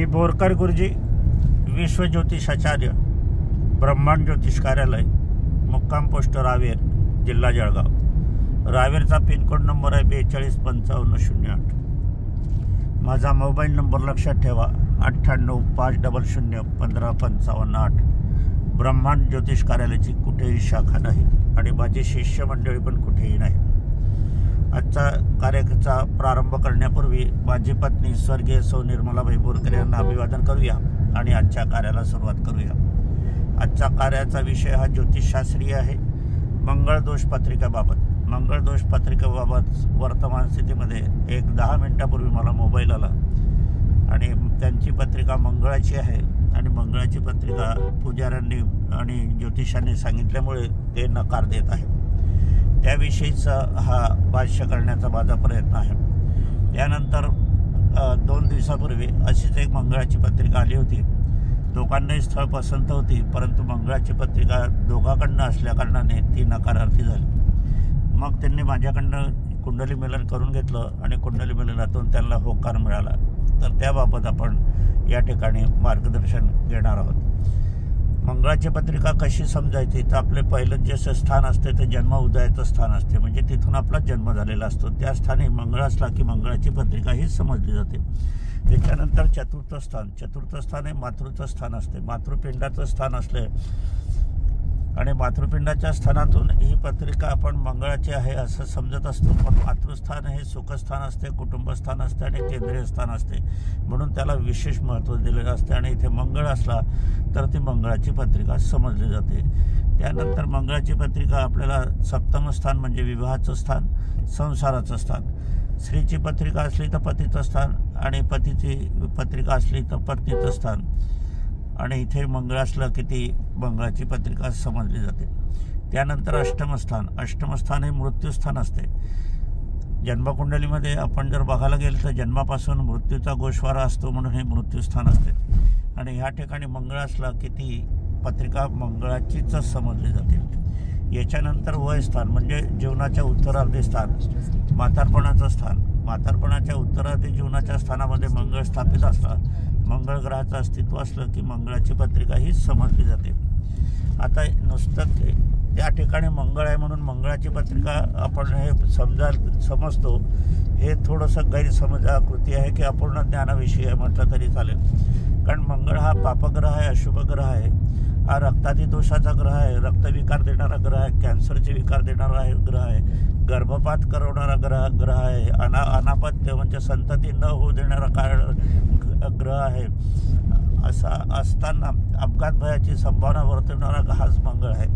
मी बोरकर गुरुजी, विश्व ज्योतिषाचार्य, ब्रह्मांड ज्योतिष कार्यालय, मुक्काम पोस्ट रावेर, जिल्हा जळगाव। रावेरचा पिनकोड नंबर आहे 425508। माझा मोबाईल नंबर लक्षात ठेवा 9850015558। ब्रह्मांड ज्योतिष कार्यालयाची कुठेही शाखा नाही आणि माझे शिष्य मंडळी पण कुठेही नाही। आजचा कार्याचा प्रारंभ करण्यापूर्वी माझी पत्नी स्वर्गीय सौ निर्मलाबाई बोरकर यांना अभिवादन करूया आणि आजच्या कार्याला सुरुवात करूया। आजच्या कार्याचा विषय हा ज्योतिषशास्त्रीय आहे। मंगळ दोष पत्रिकेबाबत। मंगळ दोष पत्रिकेबाबत वर्तमान स्थितीमध्ये एक 10 मिनिटापूर्वी मला मोबाईल आला आणि त्यांची पत्रिका मंगळाची आहे आणि मंगळाची पत्रिका पुजाऱ्यांनी आणि ज्योतिषांनी सांगितल्यामुळे ते नकार देत आहे। त्याविषयीचा हा भाष्य करण्याचा माझा प्रयत्न आहे। त्यानंतर 2 दिवसापूर्वी अशीच एक मंगळाची पत्रिका आली होती। दोघांनाही स्थळ पसंत होती, परंतु मंगळाची पत्रिका दोघांकडनं असल्याकारणाने ती नकारार्थी झाली। मग त्यांनी माझ्याकडनं कुंडली मिलन करून घेतलं आणि कुंडली मिलनातून त्यांना होकार मिळाला। तर त्याबाबत आपण या ठिकाणी मार्गदर्शन घेणार आहोत। मंगळाची पत्रिका कशी समजायची तर आपले पहिलं जे स्थान असते ते जन्म उदयाचं स्थान असते, म्हणजे तिथून आपला जन्म झालेला असतो। त्या स्थानी मंगळ असला की मंगळाची पत्रिका ही समजली जाते। त्याच्यानंतर चतुर्थ स्थान हे मातृचं स्थान असते। मातृपिंडाचं स्थान असले आणि मातृपिंडाच्या स्थानातून ही पत्रिका आपण मंगळाची आहे असं समजत असतो, पण मातृस्थान हे सुखस्थान असते, कुटुंबस्थान असते आणि केंद्रीय स्थान असते, म्हणून त्याला विशेष महत्त्व दिलेलं असते आणि इथे मंगळ असला तर ती मंगळाची पत्रिका समजली जाते। त्यानंतर मंगळाची पत्रिका आपल्याला सप्तम स्थान म्हणजे विवाहाचं स्थान, संसाराचं स्थान। स्त्रीची पत्रिका असली तर पतीचं स्थान आणि पतीची पत्रिका असली तर पत्नीचं स्थान आणि इथे मंगळ असलं की ती मंगळाची पत्रिका समजली जाते। त्यानंतर अष्टम स्थान हे मृत्यूस्थान असते। जन्मकुंडलीमध्ये आपण जर बघायला गेलं तर जन्मापासून मृत्यूचा गोषवारा असतो, म्हणून हे मृत्यूस्थान असते आणि ह्या ठिकाणी मंगळ असला की ती पत्रिका मंगळाचीच समजली जाते। याच्यानंतर वयस्थान म्हणजे जीवनाच्या उत्तरार्धी स्थान, म्हातारपणाचं स्थान। म्हातारपणाच्या उत्तरार्धी जीवनाच्या स्थानामध्ये मंगळ स्थापित असला, मंगळ ग्रहाचं अस्तित्व असलं की मंगळाची पत्रिका ही समजली जाते। आता नुसतं त्या ठिकाणी मंगळ आहे म्हणून मंगळाची पत्रिका आपण हे समजतो, हे थोडंसं गैरसमजाकृती आहे की अपूर्ण ज्ञानाविषयी आहे म्हटलं तरी चालेल। कारण मंगळ हा पापग्रह आहे, अशुभ ग्रह आहे, हा रक्तादी दोषाचा ग्रह आहे, रक्तविकार देणारा ग्रह आहे, कॅन्सरचे विकार देणारा ग्रह आहे, गर्भपात करवणारा ग्रह आहे, अनापत्य म्हणजे संतती न होऊ देणारा ग्रह आहे। असा असताना अपघात भयाची संभावना वर्तवणारा हाच मंगळ आहे।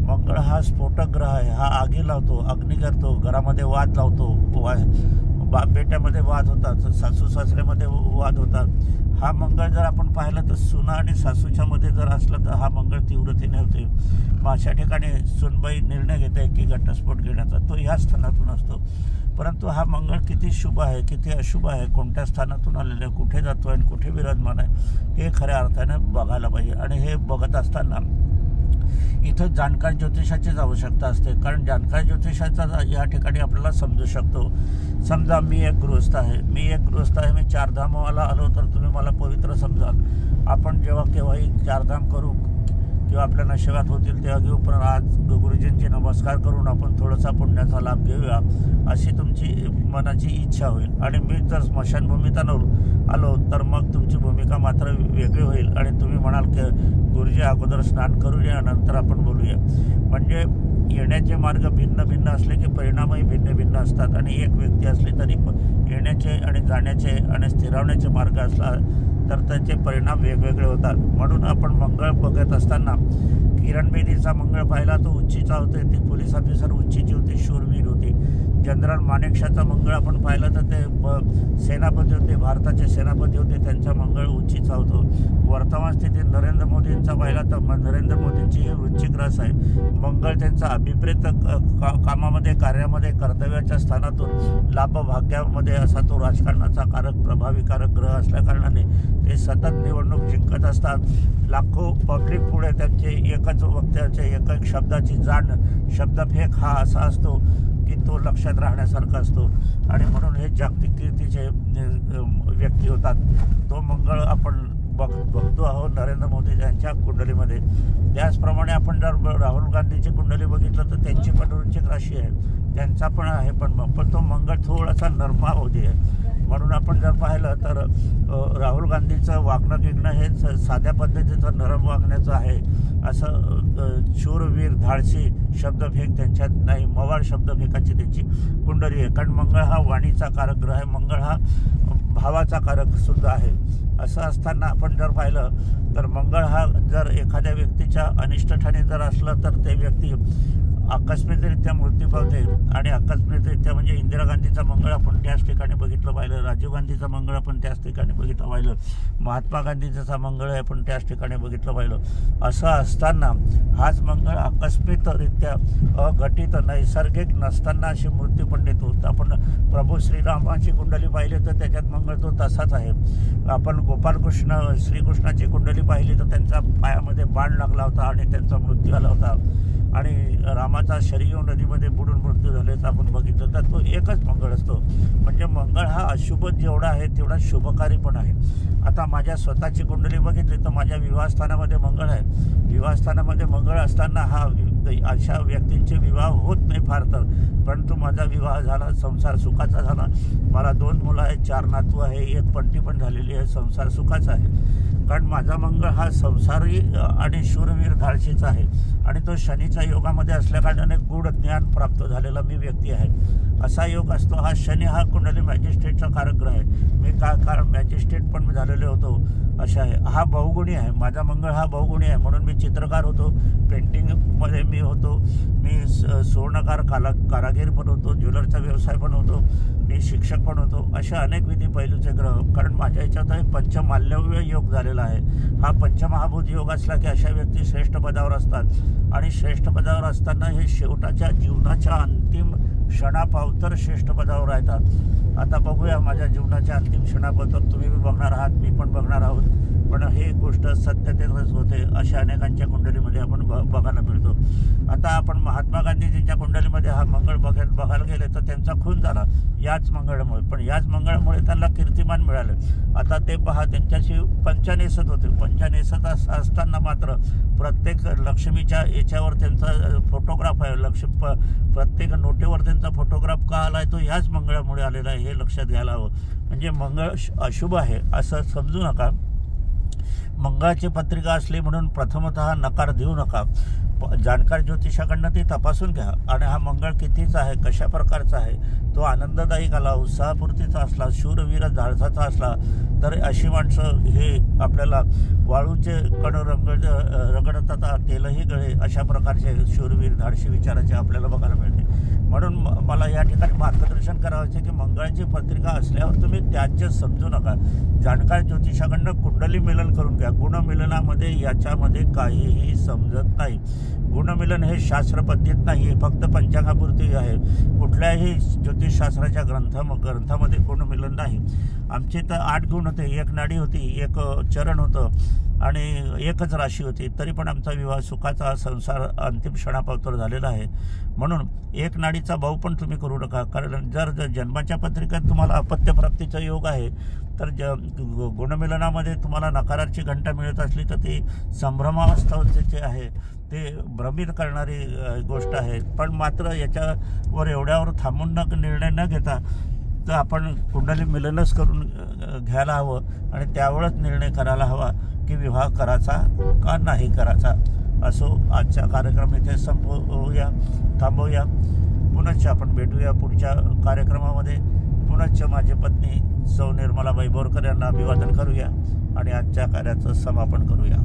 मंगळ हा स्फोटक ग्रह आहे, हा आगी लावतो, अग्नी करतो, घरामध्ये वाद लावतो, बेट्यामध्ये वाद होतात, सासू सासऱ्यामध्ये वाद होतात। हा मंगळ जर आपण पाहिलं तर सुना आणि सासूच्या मध्ये जर असला तर हा मंगळ तीव्रतेने होते। मग अशा ठिकाणी सुनबाई निर्णय घेते की घटस्फोट घेण्याचा, तो ह्या स्थानातून असतो। परंतु हा मंगळ किती शुभ आहे किती अशुभ आहे, कोणत्या स्थानातून आलेलं आहे, कुठे जातो आणि कुठे विराजमान आहे, हे खऱ्या अर्थाने बघायला पाहिजे। आणि हे बघत असताना इथं जाणकार ज्योतिषाचीच आवश्यकता असते, कारण जाणकार ज्योतिषाचा या ठिकाणी आपल्याला समजू शकतो। समजा मी एक गृहस्थ आहे, मी 4 धामवाला आलो तर तुम्ही मला पवित्र समजाल। आपण जेव्हा केव्हाही 4 धाम करू किंवा आपल्या नशिबात होतील तेव्हा घेऊ, पण आज गुरुजींचे नमस्कार करून आपण थोडासा पुण्याचा लाभ घेऊया अशी तुमची मनाची इच्छा होईल। आणि मी जर स्मशानभूमीत आलो तर मग तुमची भूमिका मात्र वेगळी होईल आणि तुम्ही म्हणाल की गुरुजी अगोदर स्नान करूया नंतर आपण बोलूया। म्हणजे येण्याचे मार्ग भिन्न भिन्न असले की परिणामही भिन्न भिन्न असतात आणि एक व्यक्ती असली तरी येण्याचे आणि जाण्याचे आणि स्थिरावण्याचे मार्ग असला तर त्याचे परिणाम वेगवेगळे होतात। म्हणून आपण मंगळ बघत असताना किरण बेदीचा मंगळ पाहिला तो उच्चीचा होते, ती पोलीस ऑफिसर उच्चीची होती, शूरवीर होती। जनरल मानेकशॉचा मंगळ आपण पाहिला तर ते सेनापती होते, भारताचे सेनापती होते, त्यांचा मंगळ उच्चीचा होतो। वर्तमान स्थितीत नरेंद्र मोदींचा पाहिला तर नरेंद्र मोदींची ही वृश्चिक रास आहे। मंगळ त्यांचा अभिप्रेत कामामध्ये कार्यामध्ये कर्तव्याच्या स्थानातून लाभभाग्यामध्ये असा तो राजकारणाचा प्रभावी ग्रह असल्याकारणाने ते सतत निवडणूक जिंकत असतात। लाखो पब्लिक पुढे त्यांचे एकच वक्त्याचे एक शब्दाची जाण शब्दफेक हा असा असतो की तो लक्षात राहण्यासारखा असतो आणि म्हणून हे जागतिक कीर्तीचे व्यक्ती होतात. तो मंगळ आपण बघतो आहोत नरेंद्र मोदी यांच्या कुंडलीमध्ये. त्याचप्रमाणे आपण जर राहुल गांधीची कुंडली बघितलं तर त्यांची पण वृश्चिक राशी आहे, त्यांचा पण आहे, पण तो मंगळ थोडासा नरमावधी आहे. म्हणून आपण जर पाहिलं तर राहुल गांधीचं वागणं गिगणं हे साध्या पद्धतीचं नरम वागण्याचं आहे. असं शूरवीर धाडसी शब्दफेक त्यांच्यात नाही, मवाळ शब्दफेकाची त्यांची कुंडली आहे. कारण मंगळ हा वाणीचा कारक ग्रह आहे, मंगळ हा भावाचा कारक सुद्धा आहे. असं असताना आपण जर पाहिलं तर मंगळ हा जर एखाद्या व्यक्तीच्या अनिष्ट ठाणी जर असलं तर ते व्यक्ती आकस्मिकरित्या मृत्यू पावते. आणि आकस्मिकरित्या म्हणजे इंदिरा गांधीचा मंगळ आपण त्याच ठिकाणी बघितलं पाहिलं, राजीव गांधीचा मंगळ आपण त्याच ठिकाणी बघितलं पाहिलं, महात्मा गांधीचा मंगळ आहे आपण त्याच ठिकाणी बघितलं पाहिलं. असं असताना हाच मंगळ आकस्मिकरित्या अघटित नैसर्गिक नसताना अशी मृत्यू पण देतो. आपण प्रभू श्रीरामाची कुंडली पाहिली तर त्याच्यात मंगळ तो तसाच आहे. आपण गोपालकृष्ण श्रीकृष्णाची कुंडली पाहिली तर त्यांचा पायामध्ये बाण लागला होता आणि त्यांचा मृत्यू आला होता. आणि रामाचा शरयू नदीमध्ये बुडून मृत्यू झाल्याचं आपण बघितलं तर तो एकच मंगळ असतो. म्हणजे मंगळ हा अशुभ जेवढा आहे तेवढा शुभकारी पण आहे. आता माझ्या स्वतःची कुंडली बघितली तर माझ्या विवाहस्थानामध्ये मंगळ आहे. विवाहस्थानामध्ये मंगळ असताना हा अशा व्यक्तींचे विवाह होत नाही फार तर, परंतु माझा विवाह झाला, संसार सुखाचा झाला. मला 2 मुलं आहेत, 4 नातू आहे, 1 पंटी पण झालेली आहे, संसार सुखाचा आहे. कारण माझा मंगळ हा संसारी आणि शूरवीर धाडशीचा आहे आणि तो शनीच्या योगामध्ये असल्याकारणाने गूढ ज्ञान प्राप्त झालेला मी व्यक्ती आहे. असा योग असतो. हा शनी हा कुंडली मॅजिस्ट्रेटचा कारक ग्रह आहे. मी कारण मॅजिस्ट्रेट पण झालेले होतो अशा आहे. हा बहुगुणी आहे, माझा मंगळ हा बहुगुणी आहे. म्हणून मी चित्रकार होतो, पेंटिंगमध्ये मी होतो, मी सुवर्णकार कारागीर पण होतो, ज्वेलरचा व्यवसाय पण होतो, मी शिक्षक पण होतो. अशा अनेक विधी पैलूचे ग्रह. कारण माझ्या याच्यात पंचमाल्यव्य योग झालेला आहे. हा पंचमहाभूत योग असला की अशा व्यक्ती श्रेष्ठ पदावर असतात आणि श्रेष्ठ पदावर असताना हे शेवटाच्या जीवनाच्या अंतिम क्षणापावतर श्रेष्ठ पदावर राहतात. आता बघूया माझ्या जीवनाच्या अंतिम क्षणापावतर तुम्ही बघणार आहात, मी पण बघणार आहोत. पण हे गोष्ट सत्यतेतच होते अशा अनेकांच्या कुंडलीमध्ये आपण बघायला मिळतो. आता आपण महात्मा गांधीजींच्या कुंडलीमध्ये हा मंगळ बघायला गेले तर त्यांचा खून झाला याच मंगळामुळे. पण याच मंगळामुळे त्यांना कीर्तिमान मिळालं. आता ते पहा, त्यांच्याशी पंचनेसत होते. पंचनेसत असताना मात्र प्रत्येक लक्ष्मीच्या याच्यावर त्यांचा फोटोग्राफ आहे. प्रत्येक नोटेवर त्यांचा फोटोग्राफ का आला आहे तो ह्याच मंगळामुळे आलेला आहे, हे लक्षात घ्यायला हवं. म्हणजे मंगळ अशुभ आहे असं समजू नका. मंगळाची पत्रिका असली म्हणून प्रथमतः नकार देऊ नका. जाणकार ज्योतिषाकडनं ती तपासून घ्या. आणि हा मंगळ कितीचा आहे, कशा प्रकारचा आहे, तो आनंददायी आला, उत्साहपूर्तीचा असला, शूरवीर धाडसाचा असला तर अशी माणसं हे आपल्याला वाळूचे कण रगडतात तेलही गळे अशा प्रकारचे शूरवीर धाडशी विचाराचे आपल्याला बघायला मिळते. म्हणून मला या ठिकाणी मार्गदर्शन करायचे की मंगळाची पत्रिका असल्यावर तुम्ही त्याचे समजू नका. जाणकार ज्योतिषाकडनं कुंडली मिलन करून घ्या. गुणमिलनामध्ये याच्यामध्ये काहीही समजत नाही. गुणमिलन हे शास्त्र पद्धत नाही, फक्त पंचांगापुरती आहे. कुठल्याही ज्योतिषशास्त्राच्या ग्रंथामध्ये गुणमिलन नाही. आमचे तर 8 गुण होते, 1 नाडी होती, 1 चरण होतं आणि 1च राशी होती. तरी पण आमचा विवाह सुखाचा, संसार अंतिम क्षणापावतर झालेला आहे. म्हणून 1 नाडीचा भाऊ पण तुम्ही करू नका. कारण जर जन्माच्या पत्रिकेत तुम्हाला अपत्यप्राप्तीचा योग आहे तर गुणमिलनामध्ये तुम्हाला नकाराची घंटा मिळत असली तर ती संभ्रमावस्थेचे आहे, ते भ्रमित करणारी गोष्ट आहे. पण मात्र याच्यावर एवढ्यावर थांबून निर्णय न घेता तर आपण कुंडली मिलनच करून घ्यायला हवं आणि त्यावेळेस निर्णय करायला हवा की विवाह करायचा का नाही करायचा. असो, आजचा कार्यक्रम इथे थांबवूया. पुनश्च आपण भेटूया पुढच्या कार्यक्रमामध्ये. पुनश्च माझी पत्नी सौ निर्मलाबाई बोरकर यांना अभिवादन करूया आणि आजच्या कार्याचं समापन करूया.